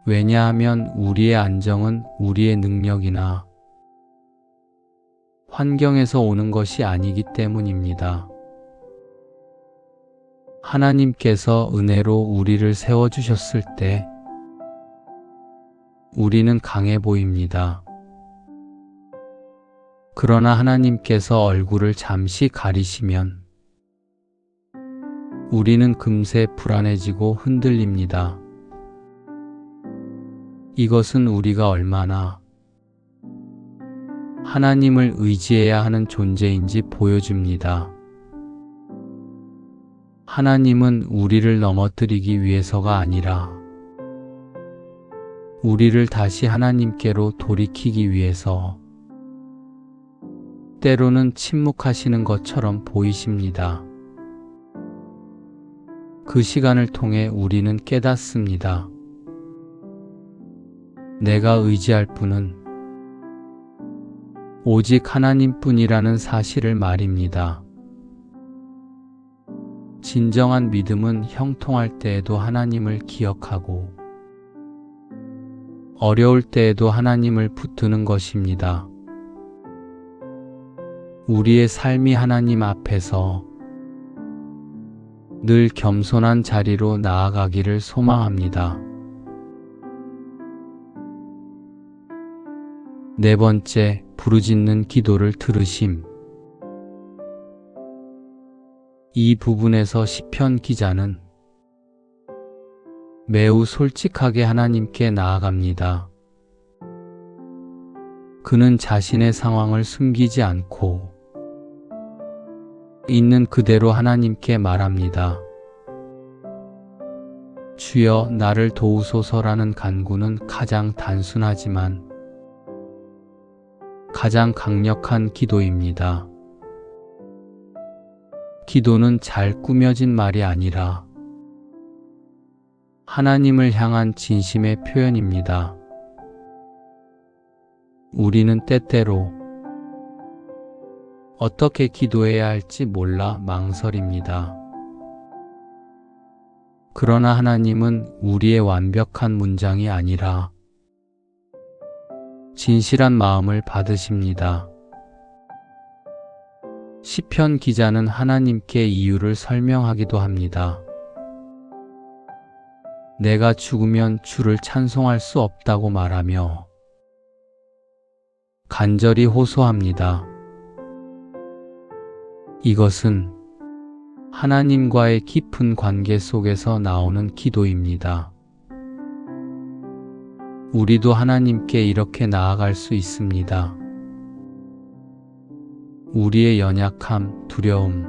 왜냐하면 우리의 안정은 우리의 능력이나 환경에서 오는 것이 아니기 때문입니다. 하나님께서 은혜로 우리를 세워주셨을 때 우리는 강해 보입니다. 그러나 하나님께서 얼굴을 잠시 가리시면 우리는 금세 불안해지고 흔들립니다. 이것은 우리가 얼마나 하나님을 의지해야 하는 존재인지 보여줍니다. 하나님은 우리를 넘어뜨리기 위해서가 아니라 우리를 다시 하나님께로 돌이키기 위해서 때로는 침묵하시는 것처럼 보이십니다. 그 시간을 통해 우리는 깨닫습니다. 내가 의지할 분은 오직 하나님뿐이라는 사실을 말입니다. 진정한 믿음은 형통할 때에도 하나님을 기억하고 어려울 때에도 하나님을 붙드는 것입니다. 우리의 삶이 하나님 앞에서 늘 겸손한 자리로 나아가기를 소망합니다. 네 번째, 부르짖는 기도를 들으심. 이 부분에서 시편 기자는 매우 솔직하게 하나님께 나아갑니다. 그는 자신의 상황을 숨기지 않고 있는 그대로 하나님께 말합니다. 주여 나를 도우소서라는 간구는 가장 단순하지만 가장 강력한 기도입니다. 기도는 잘 꾸며진 말이 아니라 하나님을 향한 진심의 표현입니다. 우리는 때때로 어떻게 기도해야 할지 몰라 망설입니다. 그러나 하나님은 우리의 완벽한 문장이 아니라 진실한 마음을 받으십니다. 시편 기자는 하나님께 이유를 설명하기도 합니다. 내가 죽으면 주를 찬송할 수 없다고 말하며 간절히 호소합니다. 이것은 하나님과의 깊은 관계 속에서 나오는 기도입니다. 우리도 하나님께 이렇게 나아갈 수 있습니다. 우리의 연약함, 두려움,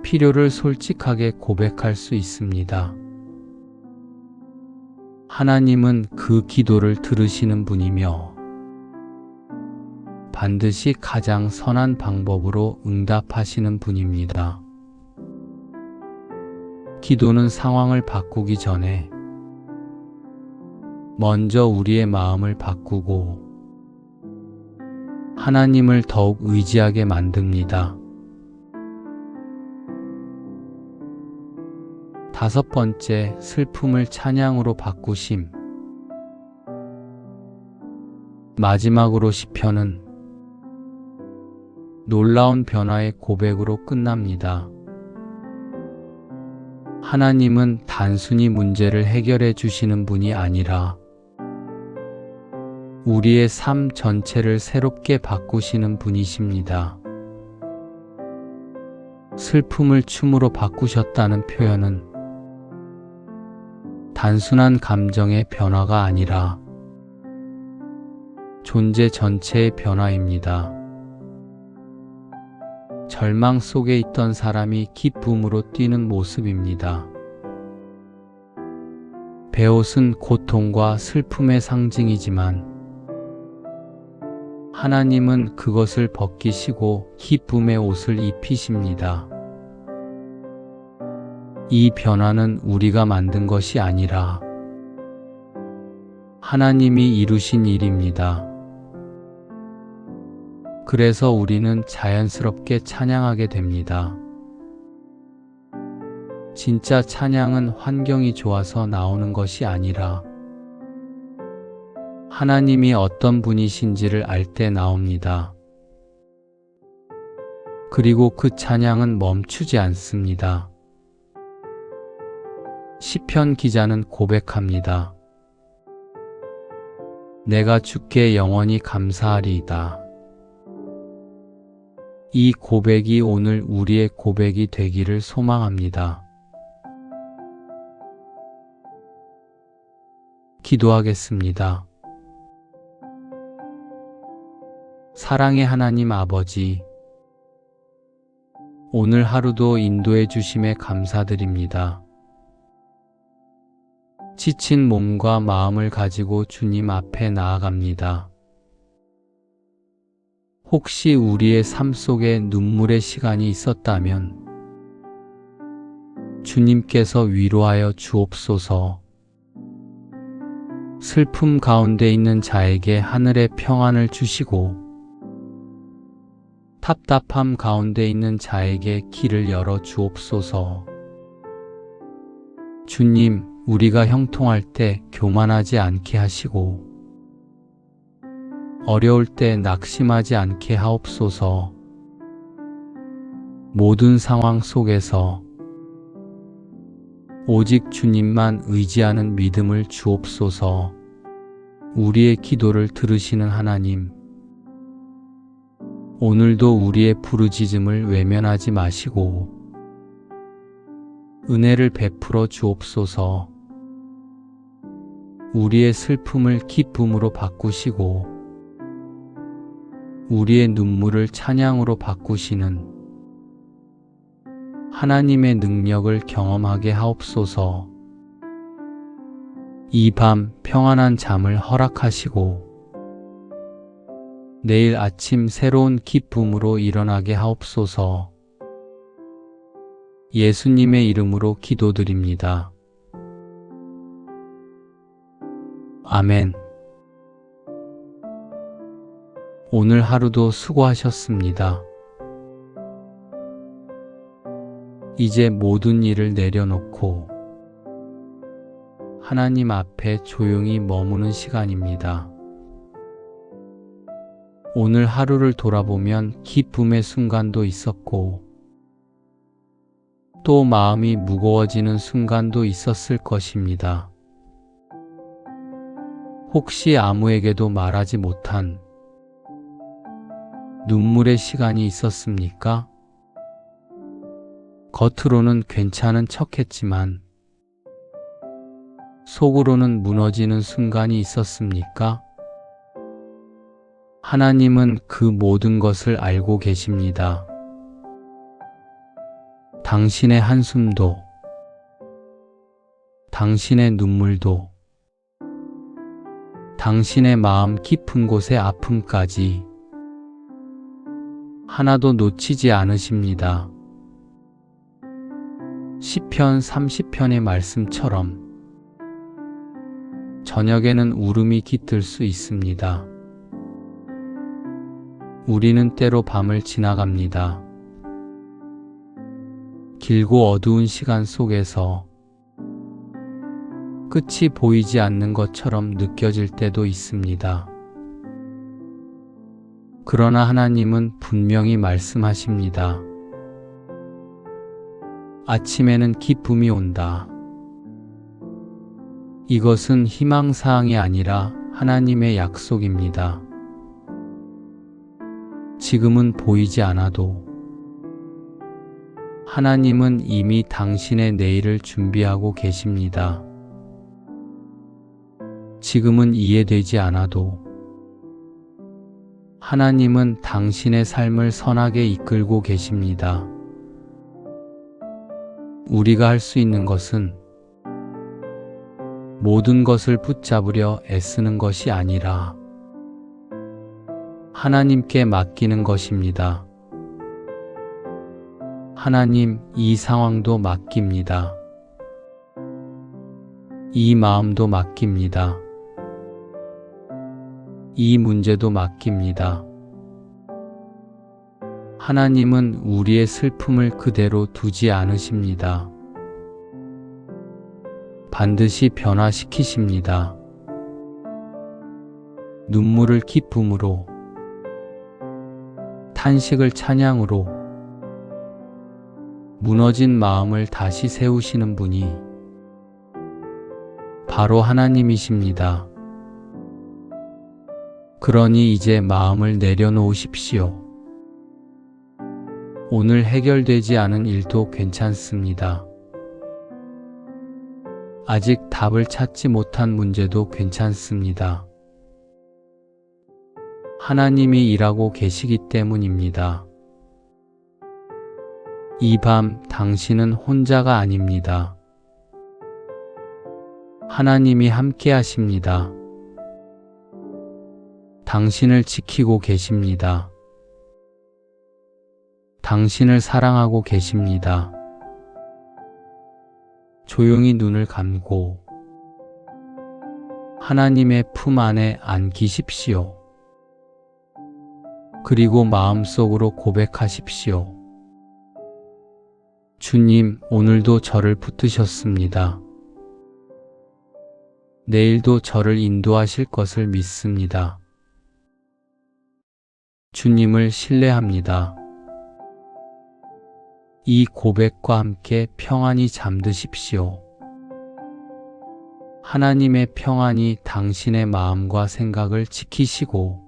필요를 솔직하게 고백할 수 있습니다. 하나님은 그 기도를 들으시는 분이며 반드시 가장 선한 방법으로 응답하시는 분입니다. 기도는 상황을 바꾸기 전에 먼저 우리의 마음을 바꾸고 하나님을 더욱 의지하게 만듭니다. 다섯 번째, 슬픔을 찬양으로 바꾸심. 마지막으로 시편은 놀라운 변화의 고백으로 끝납니다. 하나님은 단순히 문제를 해결해 주시는 분이 아니라 우리의 삶 전체를 새롭게 바꾸시는 분이십니다. 슬픔을 춤으로 바꾸셨다는 표현은 단순한 감정의 변화가 아니라 존재 전체의 변화입니다. 절망 속에 있던 사람이 기쁨으로 뛰는 모습입니다. 베옷은 고통과 슬픔의 상징이지만 하나님은 그것을 벗기시고 기쁨의 옷을 입히십니다. 이 변화는 우리가 만든 것이 아니라 하나님이 이루신 일입니다. 그래서 우리는 자연스럽게 찬양하게 됩니다. 진짜 찬양은 환경이 좋아서 나오는 것이 아니라 하나님이 어떤 분이신지를 알 때 나옵니다. 그리고 그 찬양은 멈추지 않습니다. 시편 기자는 고백합니다. 내가 주께 영원히 감사하리이다. 이 고백이 오늘 우리의 고백이 되기를 소망합니다. 기도하겠습니다. 사랑의 하나님 아버지, 오늘 하루도 인도해 주심에 감사드립니다. 지친 몸과 마음을 가지고 주님 앞에 나아갑니다. 혹시 우리의 삶 속에 눈물의 시간이 있었다면 주님께서 위로하여 주옵소서. 슬픔 가운데 있는 자에게 하늘의 평안을 주시고 답답함 가운데 있는 자에게 길을 열어 주옵소서. 주님, 우리가 형통할 때 교만하지 않게 하시고 어려울 때 낙심하지 않게 하옵소서. 모든 상황 속에서 오직 주님만 의지하는 믿음을 주옵소서. 우리의 기도를 들으시는 하나님, 오늘도 우리의 부르짖음을 외면하지 마시고 은혜를 베풀어 주옵소서. 우리의 슬픔을 기쁨으로 바꾸시고 우리의 눈물을 찬양으로 바꾸시는 하나님의 능력을 경험하게 하옵소서. 이 밤 평안한 잠을 허락하시고 내일 아침 새로운 기쁨으로 일어나게 하옵소서. 예수님의 이름으로 기도드립니다. 아멘. 오늘 하루도 수고하셨습니다. 이제 모든 일을 내려놓고 하나님 앞에 조용히 머무는 시간입니다. 오늘 하루를 돌아보면 기쁨의 순간도 있었고 또 마음이 무거워지는 순간도 있었을 것입니다. 혹시 아무에게도 말하지 못한 눈물의 시간이 있었습니까? 겉으로는 괜찮은 척했지만 속으로는 무너지는 순간이 있었습니까? 하나님은 그 모든 것을 알고 계십니다. 당신의 한숨도, 당신의 눈물도, 당신의 마음 깊은 곳의 아픔까지 하나도 놓치지 않으십니다. 시편 30편의 말씀처럼 저녁에는 울음이 깃들 수 있습니다. 우리는 때로 밤을 지나갑니다. 길고 어두운 시간 속에서 끝이 보이지 않는 것처럼 느껴질 때도 있습니다. 그러나 하나님은 분명히 말씀하십니다. 아침에는 기쁨이 온다. 이것은 희망사항이 아니라 하나님의 약속입니다. 지금은 보이지 않아도 하나님은 이미 당신의 내일을 준비하고 계십니다. 지금은 이해되지 않아도 하나님은 당신의 삶을 선하게 이끌고 계십니다. 우리가 할 수 있는 것은 모든 것을 붙잡으려 애쓰는 것이 아니라 하나님께 맡기는 것입니다. 하나님, 이 상황도 맡깁니다. 이 마음도 맡깁니다. 이 문제도 맡깁니다. 하나님은 우리의 슬픔을 그대로 두지 않으십니다. 반드시 변화시키십니다. 눈물을 기쁨으로, 탄식을 찬양으로, 무너진 마음을 다시 세우시는 분이 바로 하나님이십니다. 그러니 이제 마음을 내려놓으십시오. 오늘 해결되지 않은 일도 괜찮습니다. 아직 답을 찾지 못한 문제도 괜찮습니다. 하나님이 일하고 계시기 때문입니다. 이 밤 당신은 혼자가 아닙니다. 하나님이 함께 하십니다. 당신을 지키고 계십니다. 당신을 사랑하고 계십니다. 조용히 눈을 감고 하나님의 품 안에 안기십시오. 그리고 마음속으로 고백하십시오. 주님, 오늘도 저를 붙드셨습니다. 내일도 저를 인도하실 것을 믿습니다. 주님을 신뢰합니다. 이 고백과 함께 평안히 잠드십시오. 하나님의 평안이 당신의 마음과 생각을 지키시고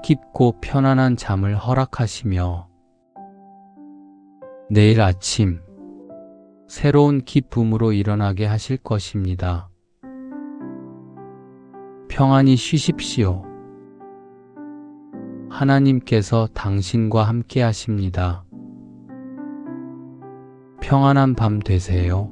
깊고 편안한 잠을 허락하시며 내일 아침 새로운 기쁨으로 일어나게 하실 것입니다. 평안히 쉬십시오. 하나님께서 당신과 함께 하십니다. 평안한 밤 되세요.